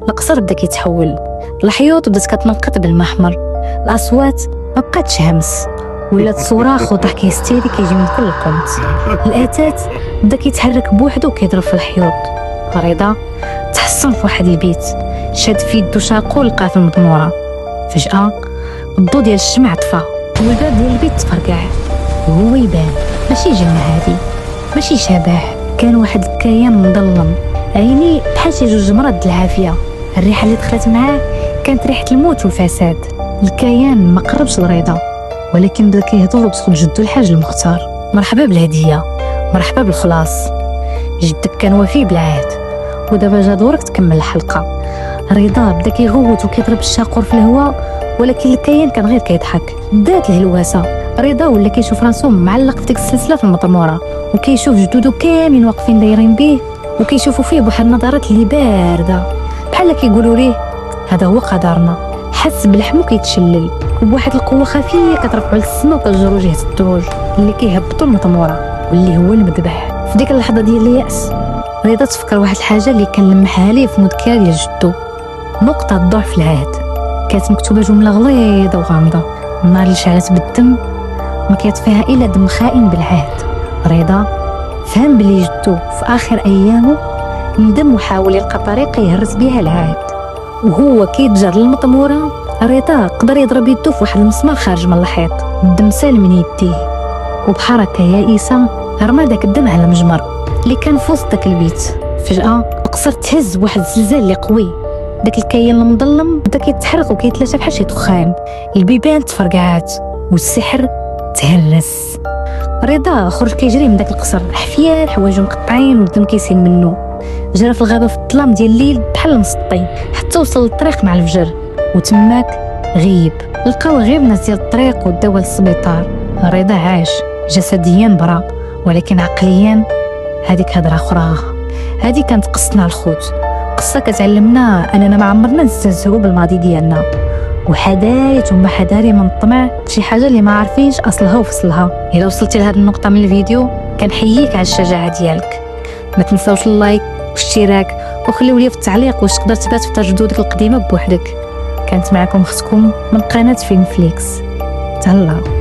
القصر بدا كيتحول، الحيوط بدات كتنقط بالماء احمر، الاصوات ما بقاتش همس، ولات صراخ وضحك هستيري كيجي من كل قنت. الاتات بدا كيتحرك بوحدو وكيضرب في الحيوط. رضا تحصن في واحد البيت، شاد في يدو شاقو لقاه في المضموره. فجاه الضو ديال الشمع طفى والباب ديال البيت تفرقع، وهو يبان ماشي جن عادي، ماشي شبح، كان واحد الكيان مظلم، عيني بحال شي جوج مرض العافيه. الريحه اللي دخلت معاه كانت ريحه الموت والفساد. الكيان ما قربش لرضا، ولكن بدا كيهضر بصوت جدو الحاج المختار. مرحبا بالهديه، مرحبا بالخلاص، جدك كان وفي بالعهد، ودابا جا دورك تكمل الحلقه. رضا بدا كيغوت وكيضرب الشاقور في الهواء، ولكن الكيان كان غير كيضحك. بدات الهلوسه، رضا ولا كيشوف راسو معلق في ديك السلسله في المطموره، وكيشوف جدودو كاملين واقفين دايرين بيه وكيشوفوا فيه بواحد النظرات اللي بارده بحال كيقولوا ليه هذا هو قدرنا. حس بلحمو كيتشلل وبواحد القوه خفيه كترفعو للسما وكتجر وجه الدروج اللي كيهبطوا المطموره واللي هو المذبح. في ديك اللحظه ديال الياس رضا تفكر واحد الحاجه اللي كان لمحها ليه في مذكره ديال جدو، نقطه ضعف العهد. كانت مكتوبه جمله غليظه وغامضه: النار اللي شعلت بالدم ما كيطفيها الا دم خائن بالعهد. رضا فهم بلي جدو في اخر ايامه ندم وحاول يلقى طريقه يهرس بها العهد، وهو كيتجر للمطموره رضا قدر يضرب يدو في واحد المسمار خارج من الحيط. الدم سال من يديه، وبحركه يائسه رمى داك الدم على المجمر اللي كان في وسط داك البيت. فجاه القصر تهز بواحد الزلزال اللي قوي، داك الكيان المظلم بدا كيتحرك وكيتلاشى بحال شي دخان، البيبان تفرقعات والسحر تهرس. رضا خرج كيجري من داك القصر، حفيان حوايجو مقطعين والدم كيسيل منه، جرى في الغابه في الظلام ديال الليل بحال المسطي حتى وصل للطريق مع الفجر، وتماك غيب. لقاو غير الناس ديال الطريق وداوه للسبيطار. رضا عاش جسديا برا، ولكن عقليا هذيك هضره اخرى. هذه كانت قصتنا الخوت، قصه كتعلمنا اننا ما عمرنا نستهزئوا بالماضي ديالنا، وحدايت وما حداري من الطمع شي حاجه اللي ما عارفينش اصلها وفصلها. الا وصلتي لهذه النقطه من الفيديو كنحييك على الشجاعه ديالك. ما تنساوش اللايك والاشتراك، وخليو لي في التعليق واش تقدر تبات في جدودك القديمه بوحدك. كانت معكم اختكم من قناه فيلم فليكس. تهلاو.